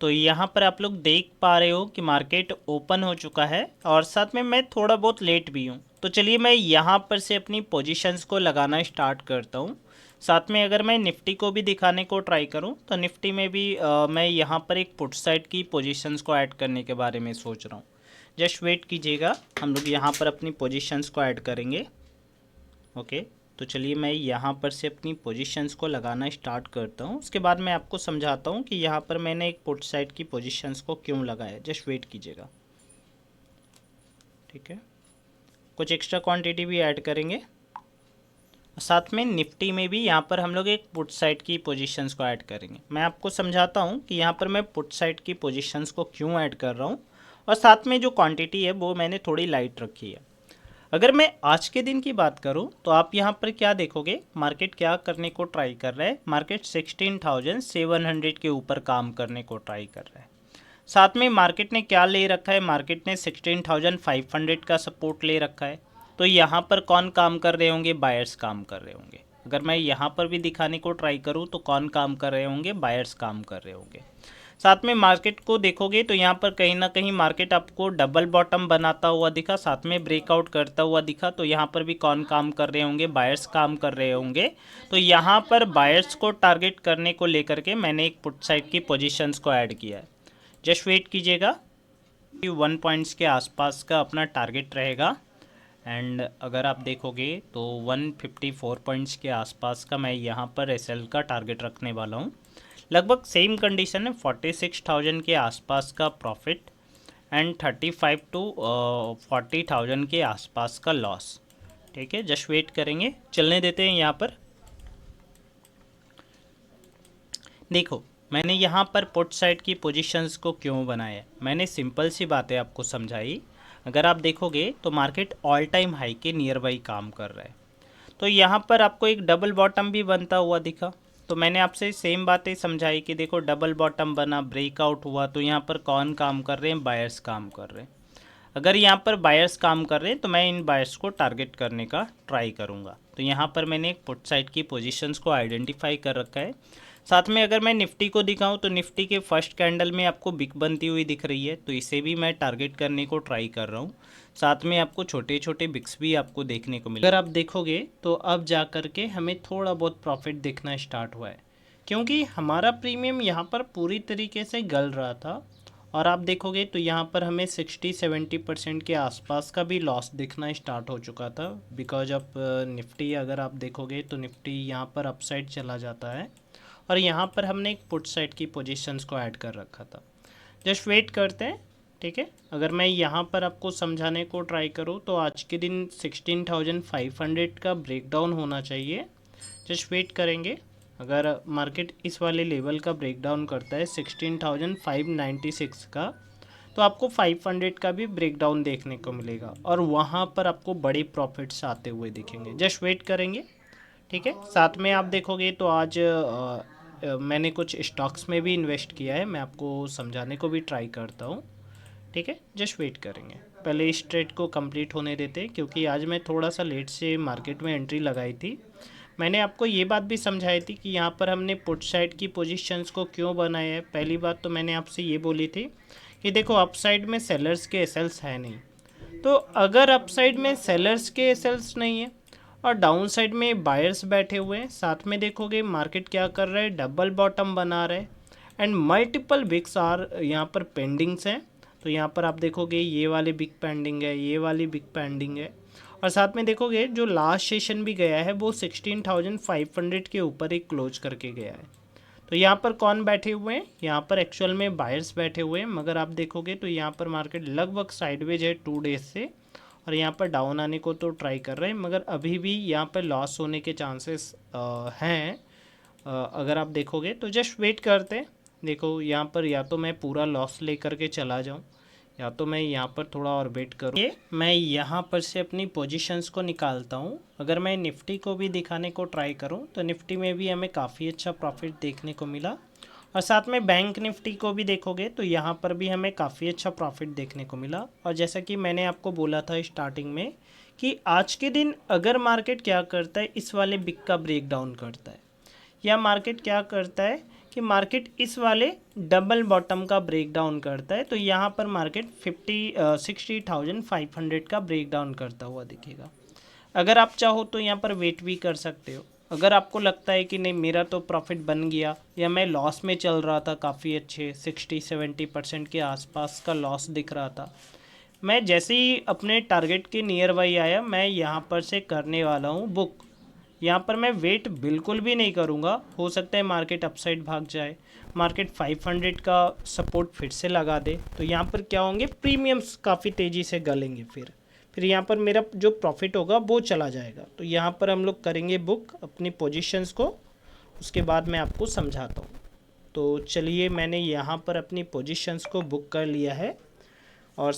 तो यहाँ पर आप लोग देख पा रहे हो कि मार्केट ओपन हो चुका है और साथ में मैं थोड़ा बहुत लेट भी हूँ। तो चलिए मैं यहाँ पर से अपनी पोजीशंस को लगाना स्टार्ट करता हूँ। साथ में अगर मैं निफ्टी को भी दिखाने को ट्राई करूँ तो निफ्टी में भी मैं यहाँ पर एक पुट साइड की पोजीशंस को ऐड करने के बारे में सोच रहा हूँ। जस्ट वेट कीजिएगा, हम लोग यहाँ पर अपनी पोजीशंस को ऐड करेंगे। ओके, तो चलिए मैं यहाँ पर से अपनी पोजीशंस को लगाना स्टार्ट करता हूँ। उसके बाद मैं आपको समझाता हूँ कि यहाँ पर मैंने एक पुट साइड की पोजीशंस को क्यों लगाया। जस्ट वेट कीजिएगा, ठीक है। कुछ एक्स्ट्रा क्वांटिटी भी ऐड करेंगे। साथ में निफ्टी में भी यहाँ पर हम लोग एक पुट साइड की पोजीशंस को ऐड करेंगे। मैं आपको समझाता हूँ कि यहाँ पर मैं पुट साइड की पोजीशंस को क्यों ऐड कर रहा हूँ, और साथ में जो क्वांटिटी है वो मैंने थोड़ी लाइट रखी है। अगर मैं आज के दिन की बात करूं तो आप यहाँ पर क्या देखोगे, मार्केट क्या करने को ट्राई कर रहा है। मार्केट 16,700 के ऊपर काम करने को ट्राई कर रहा है। साथ में मार्केट ने क्या ले रखा है, मार्केट ने 16,500 का सपोर्ट ले रखा है। तो यहाँ पर कौन काम कर रहे होंगे, बायर्स काम कर रहे होंगे। अगर मैं यहाँ पर भी दिखाने को ट्राई करूँ तो कौन काम कर रहे होंगे, बायर्स काम कर रहे होंगे। साथ में मार्केट को देखोगे तो यहाँ पर कहीं ना कहीं मार्केट आपको डबल बॉटम बनाता हुआ दिखा, साथ में ब्रेकआउट करता हुआ दिखा। तो यहाँ पर भी कौन काम कर रहे होंगे, बायर्स काम कर रहे होंगे। तो यहाँ पर बायर्स को टारगेट करने को लेकर के मैंने एक पुट साइड की पोजीशंस को ऐड किया है। जस्ट वेट कीजिएगा, 1 पॉइंट्स के आसपास का अपना टारगेट रहेगा। एंड अगर आप देखोगे तो 154 पॉइंट्स के आसपास का मैं यहाँ पर एसएल का टारगेट रखने वाला हूँ। लगभग सेम कंडीशन है, 46,000 के आसपास का प्रॉफिट एंड 35 टू 40,000 के आसपास का लॉस। ठीक है, जस्ट वेट करेंगे, चलने देते हैं। यहाँ पर देखो मैंने यहाँ पर पुट साइड की पोजीशंस को क्यों बनाया है। मैंने सिंपल सी बातें आपको समझाई। अगर आप देखोगे तो मार्केट ऑल टाइम हाई के नियर बाई काम कर रहा है। तो यहाँ पर आपको एक डबल बॉटम भी बनता हुआ दिखा। तो मैंने आपसे सेम बातें समझाई कि देखो डबल बॉटम बना, ब्रेकआउट हुआ, तो यहाँ पर कौन काम कर रहे हैं, बायर्स काम कर रहे हैं। अगर यहाँ पर बायर्स काम कर रहे हैं तो मैं इन बायर्स को टारगेट करने का ट्राई करूँगा। तो यहाँ पर मैंने एक पुट साइड की पोजीशंस को आइडेंटिफाई कर रखा है। साथ में अगर मैं निफ्टी को दिखाऊं तो निफ्टी के फर्स्ट कैंडल में आपको बिग बनती हुई दिख रही है, तो इसे भी मैं टारगेट करने को ट्राई कर रहा हूं। साथ में आपको छोटे छोटे बिक्स भी आपको देखने को मिले। अगर आप देखोगे तो अब जा कर के हमें थोड़ा बहुत प्रॉफिट दिखना स्टार्ट हुआ है, क्योंकि हमारा प्रीमियम यहाँ पर पूरी तरीके से गल रहा था। और आप देखोगे तो यहाँ पर हमें 60-70% के आसपास का भी लॉस दिखना स्टार्ट हो चुका था। बिकॉज ऑफ निफ्टी अगर आप देखोगे तो निफ्टी यहाँ पर अपसाइड चला जाता है, और यहाँ पर हमने एक पुट साइड की पोजीशंस को ऐड कर रखा था। जस्ट वेट करते हैं, ठीक है। अगर मैं यहाँ पर आपको समझाने को ट्राई करूँ तो आज के दिन 16,500 का ब्रेकडाउन होना चाहिए। जस्ट वेट करेंगे। अगर मार्केट इस वाले लेवल का ब्रेकडाउन करता है 16,596 का, तो आपको 500 का भी ब्रेकडाउन देखने को मिलेगा, और वहाँ पर आपको बड़े प्रॉफिट्स आते हुए दिखेंगे। जस्ट वेट करेंगे, ठीक है। साथ में आप देखोगे तो आज मैंने कुछ स्टॉक्स में भी इन्वेस्ट किया है, मैं आपको समझाने को भी ट्राई करता हूँ, ठीक है। जस्ट वेट करेंगे, पहले इस ट्रेड को कंप्लीट होने देते हैं, क्योंकि आज मैं थोड़ा सा लेट से मार्केट में एंट्री लगाई थी। मैंने आपको ये बात भी समझाई थी कि यहाँ पर हमने पुट साइड की पोजीशंस को क्यों बनाया है। पहली बात तो मैंने आपसे ये बोली थी कि देखो अपसाइड में सेलर्स के एसएल्स है नहीं, तो अगर अपसाइड में सेलर्स के एसएल्स नहीं है और डाउन साइड में बायर्स बैठे हुए हैं, साथ में देखोगे मार्केट क्या कर रहा है, डबल बॉटम बना रहा है, एंड मल्टीपल बिग्स आर यहाँ पर पेंडिंग्स हैं। तो यहाँ पर आप देखोगे ये वाली बिग पेंडिंग है, ये वाली बिग पेंडिंग है, और साथ में देखोगे जो लास्ट सेशन भी गया है वो 16,500 के ऊपर ही क्लोज करके गया है। तो यहाँ पर कौन बैठे हुए हैं, यहाँ पर एक्चुअल में बायर्स बैठे हुए हैं, मगर आप देखोगे तो यहाँ पर मार्केट लगभग साइडवेज है 2 डेज से, और यहाँ पर डाउन आने को तो ट्राई कर रहे हैं, मगर अभी भी यहाँ पर लॉस होने के चांसेस हैं। अगर आप देखोगे तो जस्ट वेट करते हैं। देखो यहाँ पर या तो मैं पूरा लॉस लेकर के चला जाऊँ, या तो मैं यहाँ पर थोड़ा और वेट करूँ। ये मैं यहाँ पर से अपनी पोजीशंस को निकालता हूँ। अगर मैं निफ्टी को भी दिखाने को ट्राई करूँ तो निफ्टी में भी हमें काफ़ी अच्छा प्रॉफिट देखने को मिला, और साथ में बैंक निफ्टी को भी देखोगे तो यहाँ पर भी हमें काफ़ी अच्छा प्रॉफिट देखने को मिला। और जैसा कि मैंने आपको बोला था स्टार्टिंग में कि आज के दिन अगर मार्केट क्या करता है, इस वाले बिग का ब्रेक डाउन करता है, या मार्केट क्या करता है कि मार्केट इस वाले डबल बॉटम का ब्रेक डाउन करता है, तो यहाँ पर मार्केट 60,500 का ब्रेक डाउन करता हुआ दिखेगा। अगर आप चाहो तो यहाँ पर वेट भी कर सकते हो। अगर आपको लगता है कि नहीं मेरा तो प्रॉफिट बन गया या मैं लॉस में चल रहा था, काफ़ी अच्छे 60-70% के आसपास का लॉस दिख रहा था, मैं जैसे ही अपने टारगेट के नियर बाई आया, मैं यहाँ पर से करने वाला हूँ बुक। यहाँ पर मैं वेट बिल्कुल भी नहीं करूँगा, हो सकता है मार्केट अपसाइड भाग जाए, मार्केट 500 का सपोर्ट फिर से लगा दे, तो यहाँ पर क्या होंगे, प्रीमियम्स काफ़ी तेज़ी से गलेंगे, फिर यहाँ पर मेरा जो प्रॉफिट होगा वो चला जाएगा। तो यहाँ पर हम लोग करेंगे बुक अपनी पोजीशंस को, उसके बाद मैं आपको समझाता हूँ। तो चलिए, मैंने यहाँ पर अपनी पोजीशंस को बुक कर लिया है और